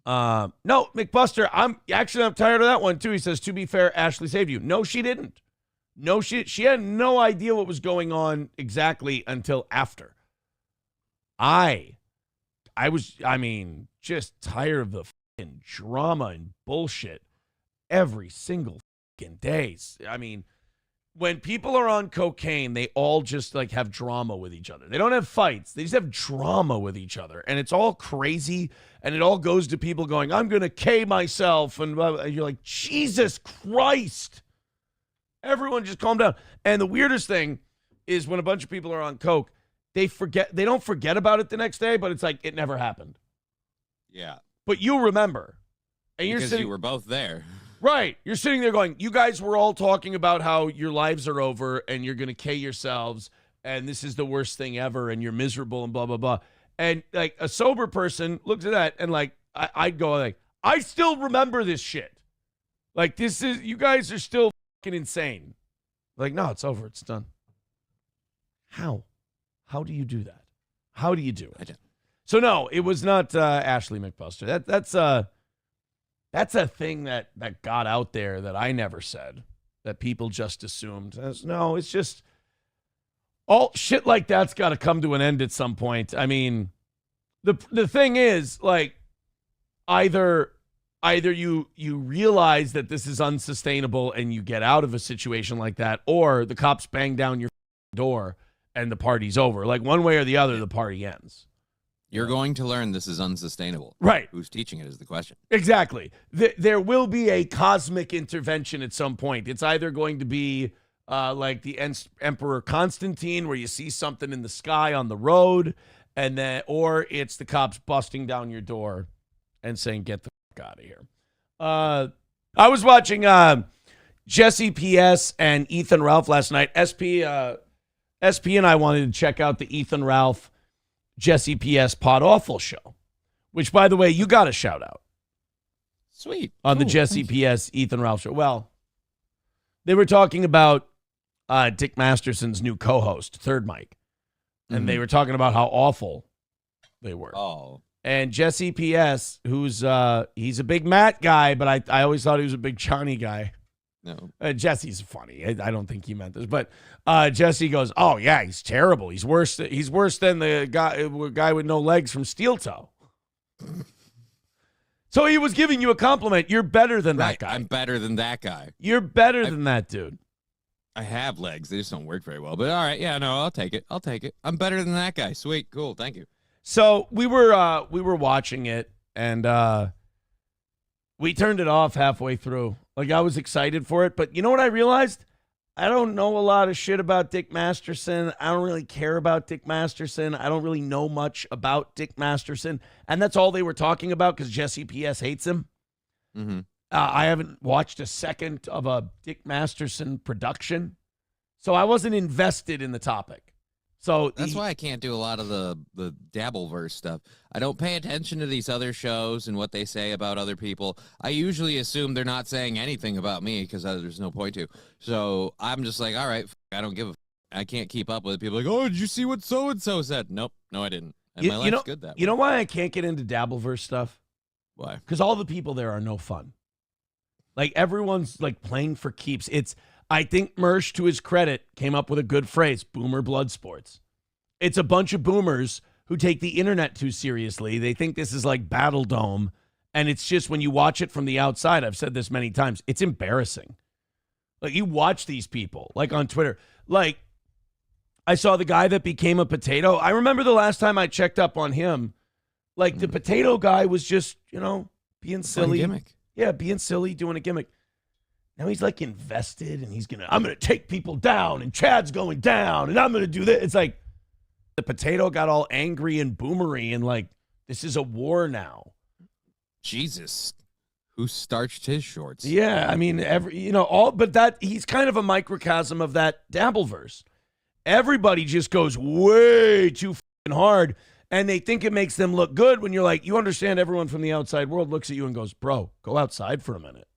No, McBuster, I'm tired of that one too. He says, to be fair, Ashley saved you. No, she didn't. No, she had no idea what was going on exactly until after. I was just tired of the fucking drama and bullshit every single fucking days. I mean, when people are on cocaine, they all just like have drama with each other. They don't have fights. They just have drama with each other. And it's all crazy. And it all goes to people going, I'm going to K myself. And you're like, Jesus Christ. Everyone just calm down. And the weirdest thing is when a bunch of people are on coke, they don't forget about it the next day, but it's like it never happened. Yeah. But you remember. And because you were both there. Right. You're sitting there going, you guys were all talking about how your lives are over and you're going to K yourselves and this is the worst thing ever and you're miserable and blah, blah, blah. And like a sober person looks at that and like, I'd go like, I still remember this shit. Like you guys are still fucking insane. Like, no, it's over. It's done. How? How do you do that? How do you do it? So no, it was not Ashley McBuster. That's a thing that got out there that I never said, that people just assumed. No, it's just all shit like that's got to come to an end at some point. I mean, the thing is, like, either you realize that this is unsustainable and you get out of a situation like that, or the cops bang down your door and the party's over. Like, one way or the other, the party ends. You're going to learn this is unsustainable. Right. Who's teaching it is the question. Exactly. There will be a cosmic intervention at some point. It's either going to be like the Emperor Constantine, where you see something in the sky on the road, or it's the cops busting down your door and saying, get the fuck out of here. I was watching Jesse P.S. and Ethan Ralph last night. SP and I wanted to check out the Ethan Ralph Jesse P.S. Pod Awful show, which, by the way, you got a shout out. Sweet. On the Jesse P.S. Ethan Ralph show. Well, they were talking about Dick Masterson's new co-host, Third Mike, and they were talking about how awful they were. Oh. And Jesse P.S., who's he's a big Matt guy, but I always thought he was a big Johnny guy. No. Jesse's funny. I don't think he meant this, but Jesse goes, "Oh yeah, he's terrible. He's worse. He's worse than the guy with no legs from Steel Toe." So he was giving you a compliment. You're better than that guy. I'm better than that guy. You're better than that dude. I have legs. They just don't work very well. But all right, yeah, no, I'll take it. I'm better than that guy. Sweet, cool, thank you. So we were watching it, and we turned it off halfway through. Like, I was excited for it, but you know what I realized? I don't know a lot of shit about Dick Masterson. I don't really care about Dick Masterson. I don't really know much about Dick Masterson. And that's all they were talking about because Jesse P.S. hates him. Mm-hmm. I haven't watched a second of a Dick Masterson production, so I wasn't invested in the topic. So that's why I can't do a lot of the Dabbleverse stuff. I don't pay attention to these other shows and what they say about other people. I usually assume they're not saying anything about me because there's no point to. So I'm just like, all right, I don't give a. I can't keep up with it. People are like, oh, did you see what so and so said? Nope, no, I didn't. And my life's good that way. You know why I can't get into Dabbleverse stuff? Why? Because all the people there are no fun. Like, everyone's like playing for keeps. I think Mersh, to his credit, came up with a good phrase, boomer blood sports. It's a bunch of boomers who take the internet too seriously. They think this is like Battle Dome, and it's just when you watch it from the outside, I've said this many times, it's embarrassing. Like, you watch these people, like on Twitter. Like, I saw the guy that became a potato. I remember the last time I checked up on him, like, the potato guy was just, being silly. Gimmick. Yeah, being silly, doing a gimmick. Now he's like invested and I'm going to take people down and Chad's going down and I'm going to do this. It's like the potato got all angry and boomery and like, this is a war now. Jesus. Who starched his shorts? Yeah. I mean, but he's kind of a microcosm of that Dabbleverse. Everybody just goes way too fucking hard and they think it makes them look good when you're like, you understand everyone from the outside world looks at you and goes, bro, go outside for a minute.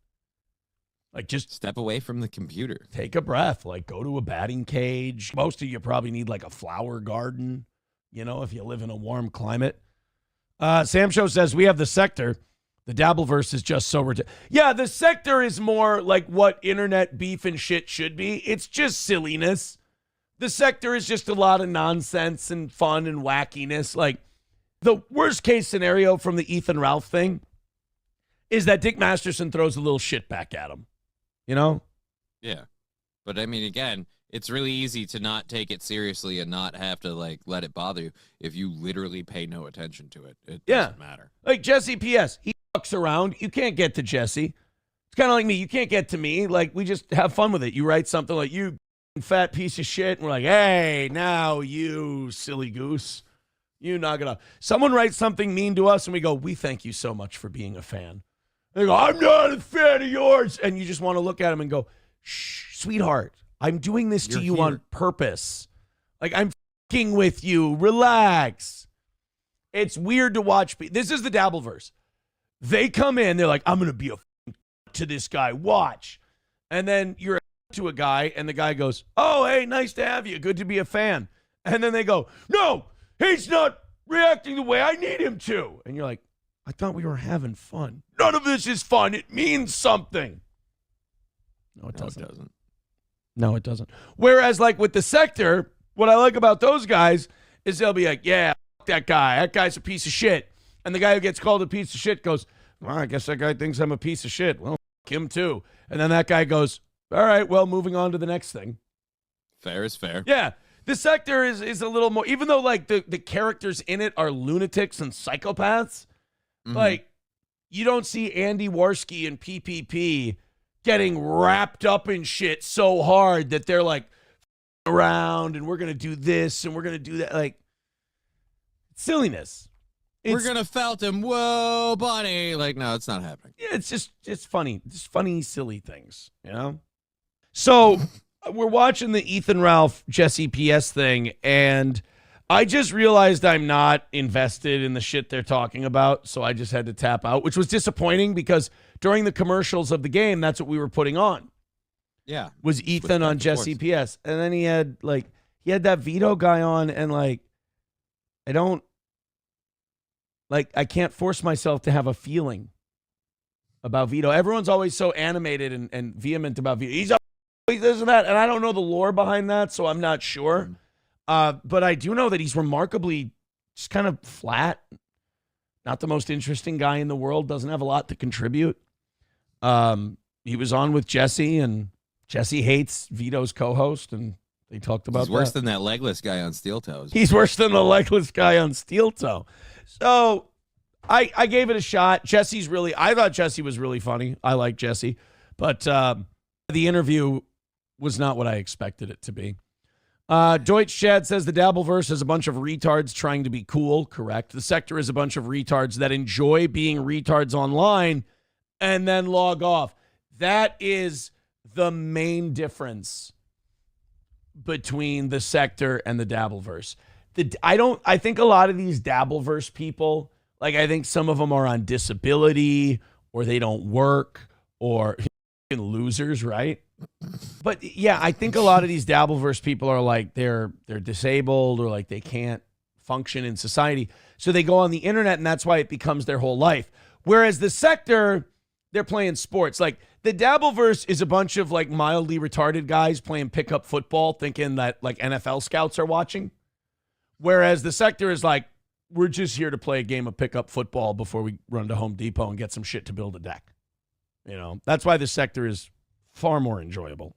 Like, just step away from the computer. Take a breath. Like, go to a batting cage. Most of you probably need, like, a flower garden, if you live in a warm climate. Sam Show says, we have the Sektur. The Dabbleverse is just so ridiculous. Yeah, the Sektur is more like what internet beef and shit should be. It's just silliness. The Sektur is just a lot of nonsense and fun and wackiness. Like, the worst case scenario from the Ethan Ralph thing is that Dick Masterson throws a little shit back at him. You know? Yeah. But I mean, again, it's really easy to not take it seriously and not have to like let it bother you if you literally pay no attention to it. It doesn't matter. Like Jesse P.S. He fucks around. You can't get to Jesse. It's kind of like me. You can't get to me. Like, we just have fun with it. You write something like, you fat piece of shit, and we're like, hey, now you silly goose. You knock it off. Someone writes something mean to us, and we go, we thank you so much for being a fan. They go, I'm not a fan of yours. And you just want to look at him and go, shh, sweetheart, I'm doing this to you here on purpose. Like, I'm fucking with you. Relax. It's weird to watch. This is the Dabbleverse. They come in, they're like, I'm going to be a to this guy. Watch. And then you're to a guy, and the guy goes, oh, hey, nice to have you. Good to be a fan. And then they go, no, he's not reacting the way I need him to. And you're like, I thought we were having fun. None of this is fun. It means something. No, it doesn't. No, it doesn't. Whereas, like, with the Sektur, what I like about those guys is they'll be like, yeah, fuck that guy. That guy's a piece of shit. And the guy who gets called a piece of shit goes, well, I guess that guy thinks I'm a piece of shit. Well, fuck him too. And then that guy goes, all right, well, moving on to the next thing. Fair is fair. Yeah. The Sektur is a little more, even though, like, the characters in it are lunatics and psychopaths, like, you don't see Andy Warski and PPP getting wrapped up in shit so hard that they're like around and we're going to do this and we're going to do that. Like, silliness. We're going to felt him. Whoa, buddy. Like, no, it's not happening. Yeah, it's funny. Just funny, silly things, you know? So we're watching the Ethan Ralph, Jesse PS thing, and I just realized I'm not invested in the shit they're talking about, so I just had to tap out, which was disappointing because during the commercials of the game, that's what we were putting on. Yeah. Was Ethan on Jesse PS. And then he had that Vito guy on, and like, I can't force myself to have a feeling about Vito. Everyone's always so animated and vehement about Vito. He's this and that, and I don't know the lore behind that, so I'm not sure. But I do know that he's remarkably just kind of flat. Not the most interesting guy in the world. Doesn't have a lot to contribute. He was on with Jesse, and Jesse hates Vito's co-host, and they talked about He's worse than that legless guy on Steel Toes. He's worse than the legless guy on Steel Toe. So I gave it a shot. I thought Jesse was really funny. I like Jesse. But the interview was not what I expected it to be. Deutsch Chad says the Dabbleverse is a bunch of retards trying to be cool. Correct. The Sektur is a bunch of retards that enjoy being retards online and then log off. That is the main difference between the Sektur and the Dabbleverse. I think a lot of these Dabbleverse people, like, I think some of them are on disability or they don't work or losers, right? But yeah, I think a lot of these Dabbleverse people are like they're disabled or like they can't function in society. So they go on the internet and that's why it becomes their whole life. Whereas the Sektur, they're playing sports. Like the Dabbleverse is a bunch of like mildly retarded guys playing pickup football thinking that like NFL scouts are watching. Whereas the Sektur is like, we're just here to play a game of pickup football before we run to Home Depot and get some shit to build a deck. You know, that's why the Sektur is far more enjoyable.